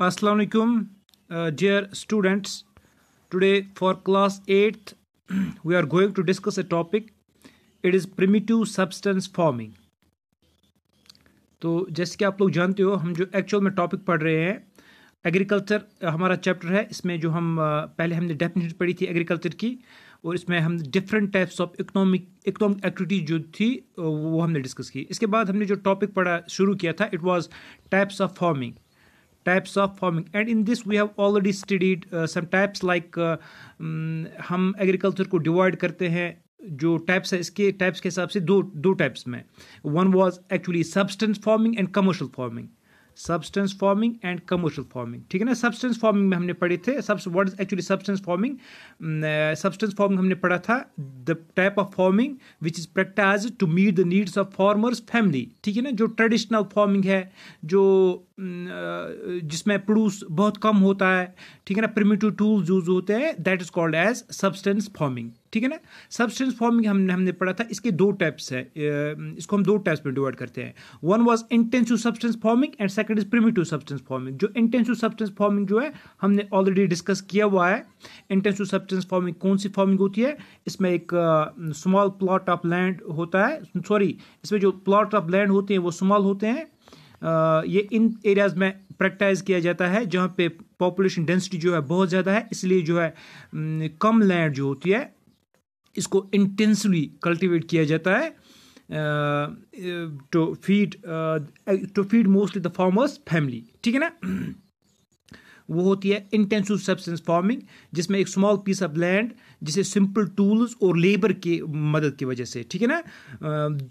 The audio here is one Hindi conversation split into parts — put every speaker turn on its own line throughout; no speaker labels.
Assalamu alaikum, dear students. Today for class 8th we are going to discuss a topic. It is primitive substance forming. तो जैसे कि आप लोग जानते हो, हम जो एक्चुअल में टॉपिक पढ़ रहे हैं एग्रीकल्चर हमारा चैप्टर है। इसमें जो हम पहले हमने डेफिनेशन पढ़ी थी एग्रीकल्चर की, और इसमें हम different types of economic activity जो थी वो हमने डिस्कस की। इसके बाद हमने जो टॉपिक पढ़ा शुरू किया था, it was types of farming and in this we have already studied some types like हम एग्रीकल्चर को डिवाइड करते हैं। जो टाइप्स है, इसके टाइप्स के हिसाब से दो टाइप्स में, one was actually substance farming and commercial farming. Substance farming and commercial farming, ठीक है ना। सब्सटेंस फार्मिंग में हमने पढ़े थे what is actually substance farming. Substance farming हमने पढ़ा था the type of farming which is practised to meet the needs of farmers family, ठीक है ना। जो ट्रेडिशनल फार्मिंग है, जो जिसमें प्रोड्यूस बहुत कम होता है, ठीक है ना, प्रिमिटिव टूल्स यूज होते हैं, that is called as substance farming, ठीक है ना। सब्सटेंस फार्मिंग हमने पढ़ा था, इसके दो टाइप्स है, इसको हम दो टाइप्स में डिवाइड करते हैं। One was intensive substance farming and second is primitive substance farming. जो इंटेंसिव सब्सटेंस फार्मिंग जो है हमने ऑलरेडी डिस्कस किया हुआ है। इंटेंसिव सब्सटेंस फार्मिंग कौन सी फार्मिंग होती है? इसमें एक स्मॉल प्लॉट ऑफ लैंड होता है, इसमें जो प्लॉट ऑफ लैंड होते हैं वो स्मॉल होते हैं। ये इन एरियाज में प्रैक्टिस किया जाता है जहाँ पे पॉपुलेशन डेंसिटी जो है बहुत ज़्यादा है, इसलिए जो है कम लैंड जो होती है इसको इंटेंसिवली कल्टीवेट किया जाता है to feed mostly the farmers family, ठीक है ना। वो होती है इंटेंसिव सब्सटेंस फार्मिंग, जिसमें एक स्मॉल पीस ऑफ लैंड जिसे सिंपल टूल्स और लेबर की मदद की वजह से, ठीक है ना,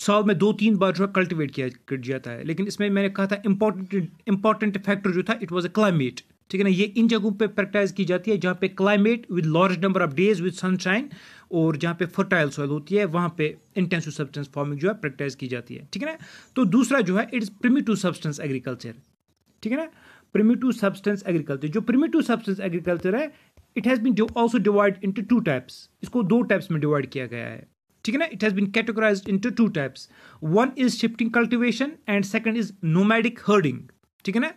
साल में 2-3 बार जो है कल्टीवेट किया जाता है। लेकिन इसमें मैंने कहा था इंपॉर्टेंट फैक्टर जो था इट वाज अ क्लाइमेट, ठीक है ना। ये इन जगहों पे प्रैक्टिस की जाती है जहाँ पे climate with large number of days with sunshine और जहाँ पे फर्टाइल सॉइल होती है, वहाँ पे इंटेंसिव सब्सटेंस फार्मिंग जो है प्रैक्टिस की जाती है, ठीक है ना। तो दूसरा जो है it is primitive substance agriculture, ठीक है ना। प्रिमिटिव सब्सटेंस एग्रीकल्चर, जो प्रिमिटिव सब्सटेंस एग्रीकल्चर है, it has been also divide into two types. इसको दो टाइप्स में डिवाइड किया गया है, ठीक है ना। It has been categorised into two types. One is shifting cultivation and second is nomadic herding, ठीक है ना।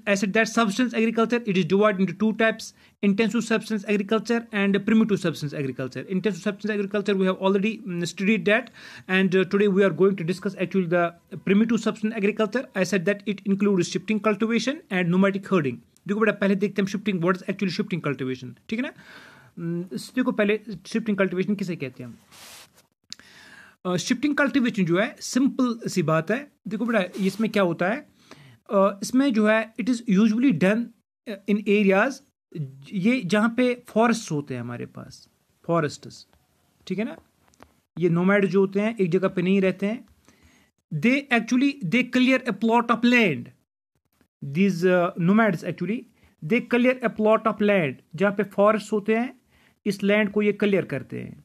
I said that substance agriculture, it is divided into two types: intensive substance agriculture and primitive substance agriculture. Intensive substance agriculture we have already studied that, and today we are going to discuss actually the primitive substance agriculture. I said that it includes shifting cultivation and nomadic herding. देखो बेटा, पहले देखते हैं shifting, what is actually shifting cultivation, ठीक है ना। देखो पहले शिफ्टिंग कल्टीवेशन किसे कहते हैं हम। शिफ्टिंग कल्टीवेशन जो है सिंपल सी बात है। देखो बेटा, इसमें क्या होता है, इसमें जो है it is usually done in areas, ये जहाँ पे फॉरेस्ट होते हैं, हमारे पास फॉरेस्ट्स, ठीक है ना। ये नोमैड जो होते हैं एक जगह पे नहीं रहते हैं, they clear a plot of land. These nomads actually they clear a plot of land, जहाँ पे फॉरेस्ट होते हैं इस लैंड को ये क्लियर करते हैं,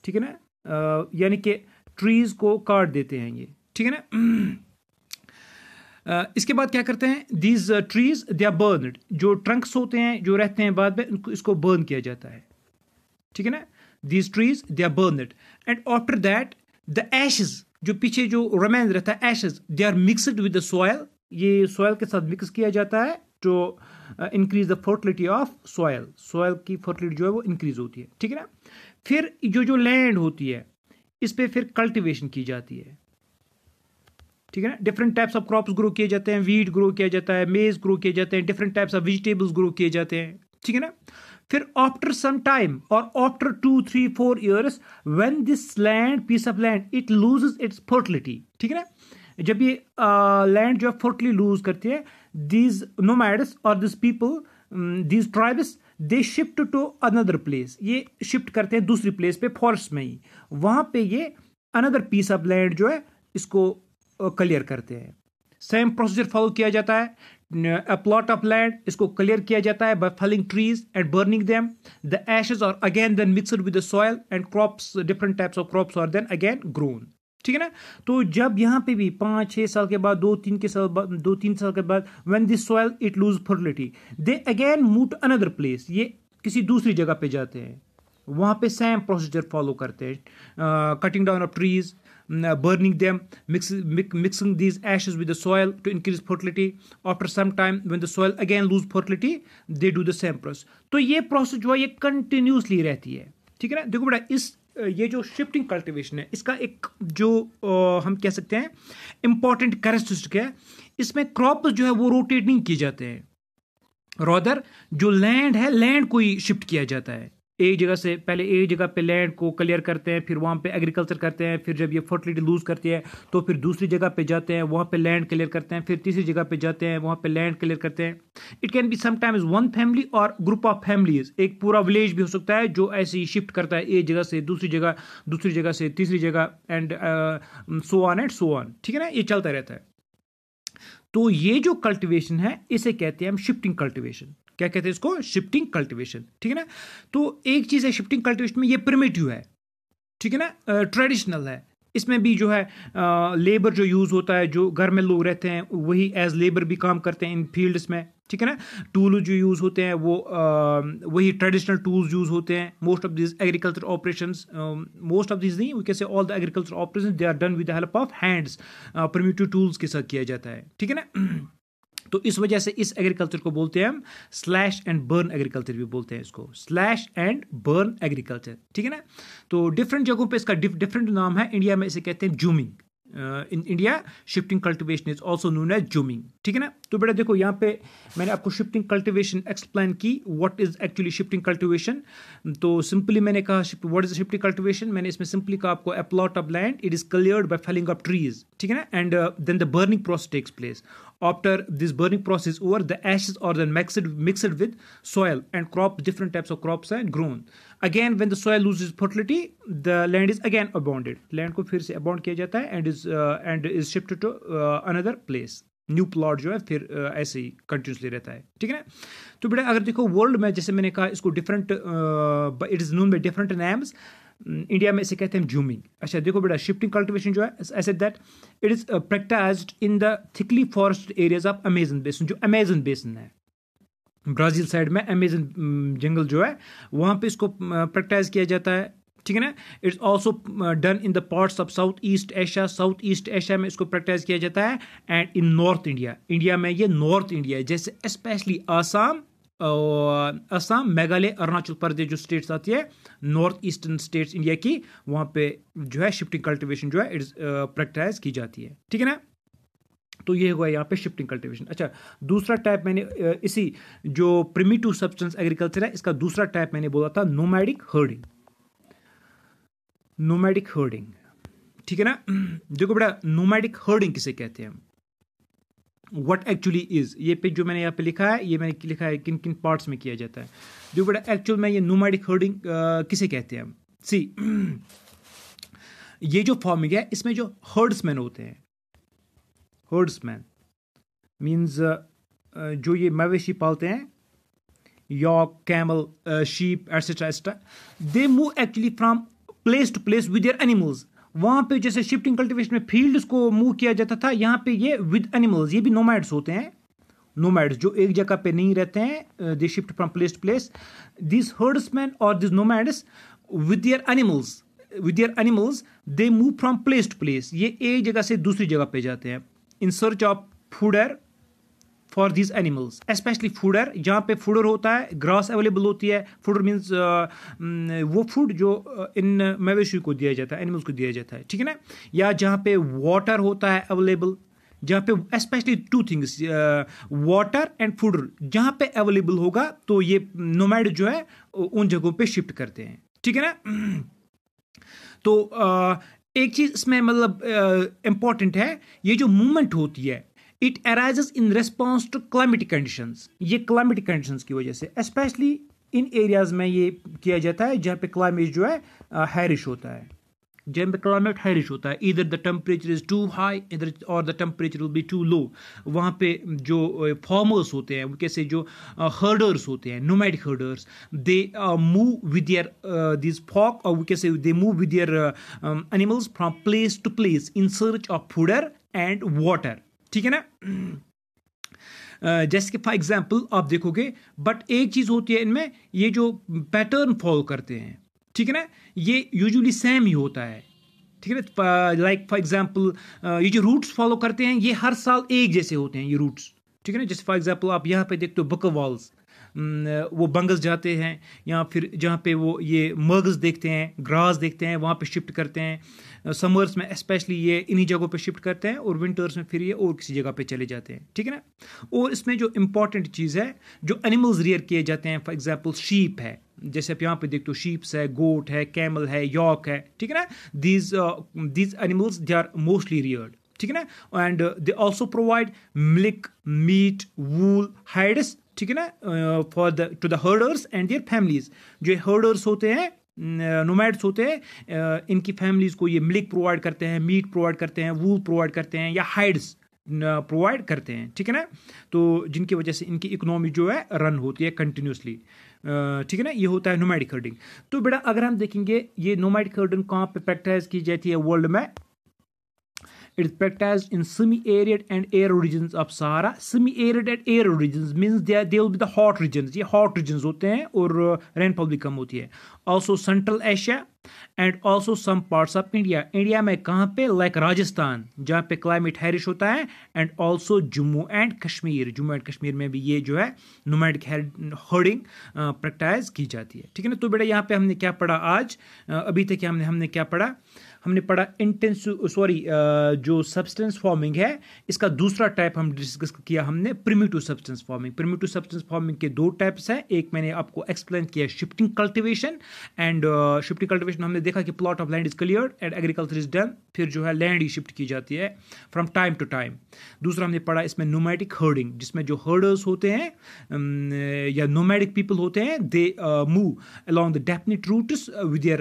ठीक है ना। यानी कि ट्रीज को काट देते हैं ये, ठीक है ना। इसके बाद क्या करते हैं, these trees they are burned. जो ट्रंक्स होते हैं जो रहते हैं बाद में, इसको बर्न किया जाता है, ठीक है ना। These trees they are burned and after that the ashes, जो पीछे जो रिमेन रहता है ashes, they are mixed with the soil. ये सॉयल के साथ मिक्स किया जाता है to increase the fertility of soil. Soil की फर्टिलिटी जो है वो इंक्रीज होती है, ठीक है ना। फिर जो लैंड होती है इस पे फिर कल्टीवेशन की जाती है, ठीक है ना। Different types of crops grow किए जाते हैं, वीट ग्रो किया जाता है, मेज ग्रो किए जाते हैं, different types of vegetables grow किए जाते हैं, ठीक है ना। फिर आफ्टर सम टाइम और after 2-3-4 years when this land piece of land it loses its fertility, ठीक है ना। जब ये लैंड जो है फर्टिलिटी लूज करती है, दीज नोमैड्स और this people, these tribes, they shift to another place. ये शिफ्ट करते हैं दूसरी प्लेस पे, फॉरेस्ट में ही, वहां पे ये अनदर पीस ऑफ लैंड जो है इसको क्लियर करते हैं। सेम प्रोसीजर फॉलो किया जाता है। अ प्लॉट ऑफ लैंड, इसको क्लियर किया जाता है by felling trees and burning them. The ashes are again then mixed with the soil and crops, different types of crops are then again grown, ठीक है ना। तो जब यहाँ पे भी 5-6 साल के बाद, 2-3 साल के बाद, when this soil it lose fertility, they again move to another place. ये किसी दूसरी जगह पे जाते हैं, वहाँ पे सेम प्रोसीजर फॉलो करते हैं, cutting down of trees, burning them, mixing these ashes with the soil to increase fertility. After some time, when the soil again lose fertility, they do the same process. तो ये प्रोसेस जो है ये कंटिन्यूसली रहती है, ठीक है ना. देखो बेटा, इस ये जो शिफ्टिंग कल्टीवेशन है इसका एक जो हम कह सकते हैं इंपॉर्टेंट कैरेक्टरिस्टिक है, इसमें क्रॉप जो है वो रोटेट नहीं किए जाते हैं, रादर जो लैंड है लैंड को ही शिफ्ट किया जाता है. एक जगह से पहले एक जगह पे लैंड को क्लियर करते हैं, फिर वहाँ पे एग्रीकल्चर करते हैं, फिर जब ये फर्टिलिटी लूज करती है तो फिर दूसरी जगह पे जाते हैं, वहाँ पे लैंड क्लियर करते हैं, फिर तीसरी जगह पे जाते हैं, वहाँ पे लैंड क्लियर करते हैं. It can be sometimes one family और ग्रुप ऑफ फैमिलीज, एक पूरा विलेज भी हो सकता है जो ऐसे ही शिफ्ट करता है एक जगह से दूसरी जगह, दूसरी जगह से तीसरी जगह, and so on and so on, ठीक है ना. ये चलता रहता है. तो ये जो कल्टिवेशन है इसे कहते हैं हम शिफ्टिंग कल्टिवेशन. क्या कहते हैं इसको? शिफ्टिंग कल्टिवेशन, ठीक है ना. तो एक चीज है शिफ्टिंग कल्टिवेशन में, ये प्रिमिटिव है, ठीक है ना, ट्रेडिशनल है. इसमें भी जो है लेबर जो यूज होता है, जो घर में लोग रहते हैं वही एज लेबर भी काम करते हैं इन फील्ड्स में, ठीक है ना. टूल जो यूज होते हैं वो वही ट्रेडिशनल टूल्स यूज होते हैं. Most of this agriculture operations, most of this नहीं, we can say all the agriculture operations they are done with the help of hands, primitive tools के साथ किया जाता है, ठीक है ना. तो इस वजह से इस एग्रीकल्चर को बोलते हैं हम स्लैश एंड बर्न एग्रीकल्चर भी बोलते हैं इसको, स्लैश एंड बर्न एग्रीकल्चर, ठीक है ना. तो डिफरेंट जगहों पे इसका डिफरेंट नाम है. इंडिया में इसे कहते हैं jhuming. In India shifting cultivation is also known as jhuming, ठीक है ना. तो बेटा देखो यहाँ पे मैंने आपको शिफ्टिंग कल्टिवेशन एक्सप्लेन की, what is actually shifting cultivation. तो सिंपली मैंने कहा व्हाट इज शिफ्टिंग कल्टिवेशन, मैंने इसमें सिंपली कहा आपको a plot of land, it is cleared by felling of trees, ठीक है ना, and then the burning process takes place. After this burning process over, the ashes are then mixed with soil and crops, different types of crops are grown. Again, when the soil loses fertility, the land is again abandoned. Land को फिर से abandon किया जाता है and is shifted to another place. New plot जो है फिर ऐसे ही कंटिन्यूसली रहता है, ठीक है ना. तो बेटा अगर देखो वर्ल्ड में, जैसे मैंने कहा इसको different, it is known by different names. India में इसे कहते हैं जूमिंग. अच्छा देखो बेटा, शिफ्टिंग कल्टिवेशन जो है I said that it is practised in the thickly forest areas of Amazon basin. जो अमेजन बेसिन है ब्राजील साइड में, अमेजन जंगल जो है वहाँ पे इसको प्रैक्टिस किया जाता है, ठीक है ना. It's also done in the parts of south east Asia. South east Asia में इसको प्रैक्टिस किया जाता है, and in north India. India में ये नॉर्थ इंडिया है, जैसे स्पेशली असम, मेघालय, अरुणाचल प्रदेश जो स्टेट्स आती है नॉर्थ ईस्टर्न स्टेट्स इंडिया की, वहाँ पे जो है शिफ्टिंग कल्टिवेशन जो है इट्स प्रैक्टिस की जाती है, ठीक है ना. तो ये हुआ यहाँ पे शिफ्टिंग कल्टिवेशन. अच्छा दूसरा टाइप मैंने इसी जो प्रिमिटिव सब्सटेंस एग्रीकल्चर है इसका दूसरा टाइप मैंने बोला था नोमैडिक हर्डिंग. नोमैडिक हर्डिंग, ठीक है ना. देखो बेटा नोमैडिक हर्डिंग किसे कहते हैं, व्हाट एक्चुअली इज, ये पे जो मैंने यहाँ पे लिखा है, ये मैंने लिखा है किन किन पार्ट्स में किया जाता है. जो बेटा एक्चुअल में ये नोमैडिक हर्डिंग किसे कहते हैं. सी ये जो फार्मिंग है इसमें जो हर्ड्समैन होते हैं, हर्ड्समैन मीन्स जो ये मवेशी पालते हैं, yak, camel, sheep etcetera etcetera, they move actually from place to place with their animals. वहां पे जैसे शिफ्टिंग कल्टिवेशन में फील्ड्स को मूव किया जाता था, यहाँ पे ये विद एनिमल्स, ये भी नोमैड्स होते हैं. नोमैड्स जो एक जगह पे नहीं रहते हैं, they shift from place to place. This herdsman और this nomads with their animals they move from place to place. ये एक जगह से दूसरी जगह पे जाते हैं in search of fodder for this animals, specially fodder. जहाँ पे फूडर होता है, ग्रास अवेलेबल होती है. फूडर मीन्स वो फूड जो इन मवेशी को दिया जाता है, एनिमल्स को दिया जाता है, ठीक है ना. या जहाँ पे वाटर होता है अवेलेबल, जहाँ पे specially two things, water and fodder जहाँ पे अवेलेबल होगा तो ये नोमैड जो है उन जगहों पे शिफ्ट करते हैं, ठीक है ना. तो एक चीज इसमें मतलब इंपॉर्टेंट है, ये जो मूवमेंट होती है it arises in response to climatic conditions. ये क्लाइमेटिक कंडीशंस की वजह से स्पेशली इन एरियाज में ये किया जाता है जहाँ पे क्लाइमेट जो है हैरिश होता है, जहाँ पे क्लाइमेट हैरिश होता है. इधर the temperature is too high इधर और the temperature will be too low. वहाँ पे जो फार्मर्स होते हैं, कैसे जो हर्डर्स होते हैं, nomadic herders, they move with their this flock, और कैसे they move with their animals from place to place in search of fodder and water, ठीक है ना. जैसे कि फॉर एग्जाम्पल आप देखोगे, बट एक चीज होती है इनमें, ये जो पैटर्न फॉलो करते हैं, ठीक है ना, ये यूजुअली सेम ही होता है. ठीक है ना। लाइक फॉर एग्जांपल ये जो रूट्स फॉलो करते हैं ये हर साल एक जैसे होते हैं ये रूट्स, ठीक है ना। जैसे फॉर एग्जांपल आप यहाँ पे देखते हो बकरवाल्स, वो बंगस जाते हैं, या फिर जहाँ पे वो ये मर्गस देखते हैं, ग्रास देखते हैं, वहाँ पे शिफ्ट करते हैं। समर्स में स्पेशली ये इन्हीं जगहों पे शिफ्ट करते हैं, और विंटर्स में फिर ये और किसी जगह पे चले जाते हैं, ठीक है ना। और इसमें जो इंपॉर्टेंट चीज़ है, जो एनिमल्स रियर किए जाते हैं, फॉर एग्जांपल शीप है, जैसे आप यहाँ पे देखते हो शीप्स है, गोट है, कैमल है, यॉक है, ठीक है ना। These animals they are mostly reared, ठीक है ना। And they also provide milk, meat, wool, hides, ठीक है ना, for the to the herders and their families. जो हर्डर्स होते हैं, नोमैड्स होते हैं, इनकी फैमिलीज को ये मिल्क प्रोवाइड करते हैं, मीट प्रोवाइड करते हैं, वूल प्रोवाइड करते हैं, या हाइड्स प्रोवाइड करते हैं, ठीक है ना। तो जिनकी वजह से इनकी इकोनॉमी जो है रन होती है कंटिन्यूसली, ठीक है ना। ये होता है नोमैडिक हर्डिंग। तो बेटा अगर हम देखेंगे ये नोमैडिक हर्डिंग कहाँ पे प्रैक्टिस की जाती है वर्ल्ड में, it is practiced in semi-arid and arid regions of Sahara. Semi-arid and arid regions means they will be the hot regions. ये hot regions होते हैं और rainfall भी कम होती है. Also Central Asia and also some parts of India. India में कहाँ पे, like राजस्थान जहाँ पे climate harsh होता है, and also Jammu and Kashmir. Jammu and Kashmir में भी ये जो है nomadic herding practice की जाती है, ठीक है ना। तो बेटा यहाँ पे हमने क्या पढ़ा आज, अभी तक हमने क्या पढ़ा, हमने पढ़ा जो सब्सटेंस फॉर्मिंग है इसका दूसरा टाइप हम डिस्कस किया हमने, primitive substance forming. Primitive substance forming के दो टाइप्स हैं, एक मैंने आपको एक्सप्लेन किया shifting cultivation, and shifting cultivation हमने देखा कि plot of land is cleared and agriculture is done, फिर जो है लैंड ही शिफ्ट की जाती है फ्रॉम टाइम टू टाइम। दूसरा हमने पढ़ा इसमें नोमैडिक हर्डिंग, जिसमें जो हर्डर्स होते हैं या नोमैडिक पीपल होते हैं, they move along the definite routes with their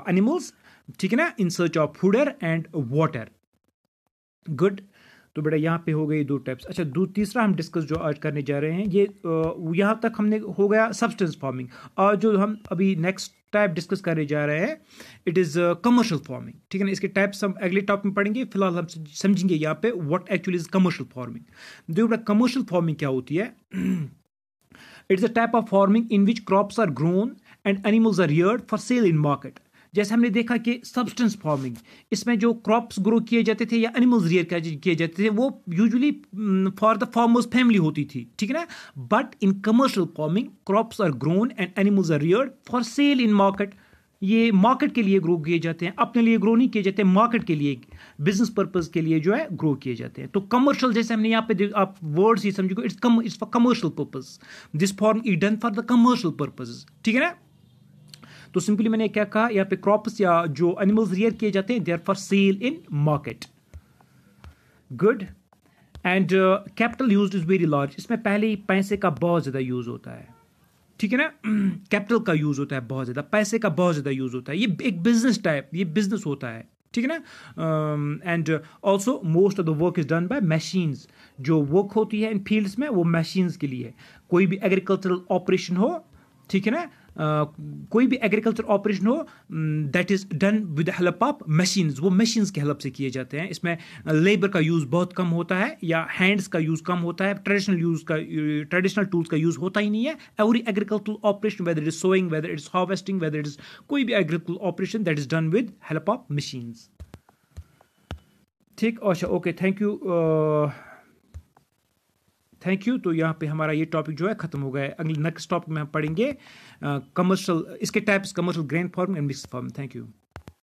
animals, ठीक है ना, in search of fodder and water. Good. तो बेटा यहाँ पे हो गई दो टाइप्स। अच्छा, तीसरा हम डिस्कस जो आज करने जा रहे हैं, ये यहाँ तक हमने हो गया सब्सटेंस फार्मिंग, और जो हम अभी नेक्स्ट टाइप डिस्कस करने जा रहे हैं इट इज़ कमर्शियल फार्मिंग, ठीक है ना। इसके टाइप्स हम अगले टॉपिक में पढ़ेंगे, फिलहाल हम समझेंगे यहाँ पे what actually is commercial farming. देखो बेटा कमर्शियल फार्मिंग क्या होती है, it's a type of farming in which crops are grown and animals are reared for sale in market. जैसे हमने देखा कि सब्सटेंस फार्मिंग, इसमें जो क्रॉप्स ग्रो किए जाते थे या एनिमल्स रियर किए जाते थे वो usually for the farmers family होती थी, ठीक है ना। But in commercial farming crops are grown and animals are reared for sale in market. ये मार्केट के लिए ग्रो किए जाते हैं, अपने लिए ग्रो नहीं किए जाते, मार्केट के लिए, बिजनेस पर्पज के लिए जो है ग्रो किए जाते हैं। तो कमर्शियल, जैसे हमने यहाँ पे आप वर्ड्स ही समझो, it's for commercial purpose, this form is done for the commercial purpose, ठीक है ना। तो सिंपली मैंने क्या कहा, यहाँ पे क्रॉप्स या जो एनिमल्स रियर किए जाते हैं they are for sale in market. Good. And capital used is very large, इसमें पहले ही पैसे का बहुत ज्यादा यूज होता है, ठीक है ना। कैपिटल का यूज होता है बहुत ज्यादा, पैसे का बहुत ज्यादा यूज होता है, ये एक बिजनेस टाइप, ये बिजनेस होता है, ठीक है ना। And also most of the work is done by machines, जो वर्क होती है इन फील्ड्स में वो मशीन्स के लिए। कोई भी एग्रीकल्चरल ऑपरेशन हो, ठीक है ना, कोई भी एग्रीकल्चर ऑपरेशन हो that is done with the help of machines, वो मशीन्स के हेल्प से किए जाते हैं। इसमें लेबर का यूज बहुत कम होता है या हैंड्स का यूज कम होता है, ट्रेडिशनल टूल्स का यूज होता ही नहीं है। Every agriculture operation, whether it is sowing, whether it is harvesting, whether it is कोई भी agriculture operation that is done with help of machines, ठीक। अच्छा, ओके, थैंक यू। तो यहाँ पे हमारा ये टॉपिक जो है खत्म हो गया है। अगले नेक्स्ट टॉपिक में हम पढ़ेंगे कमर्शियल, इसके types, commercial grain farming and mix farming. Thank you.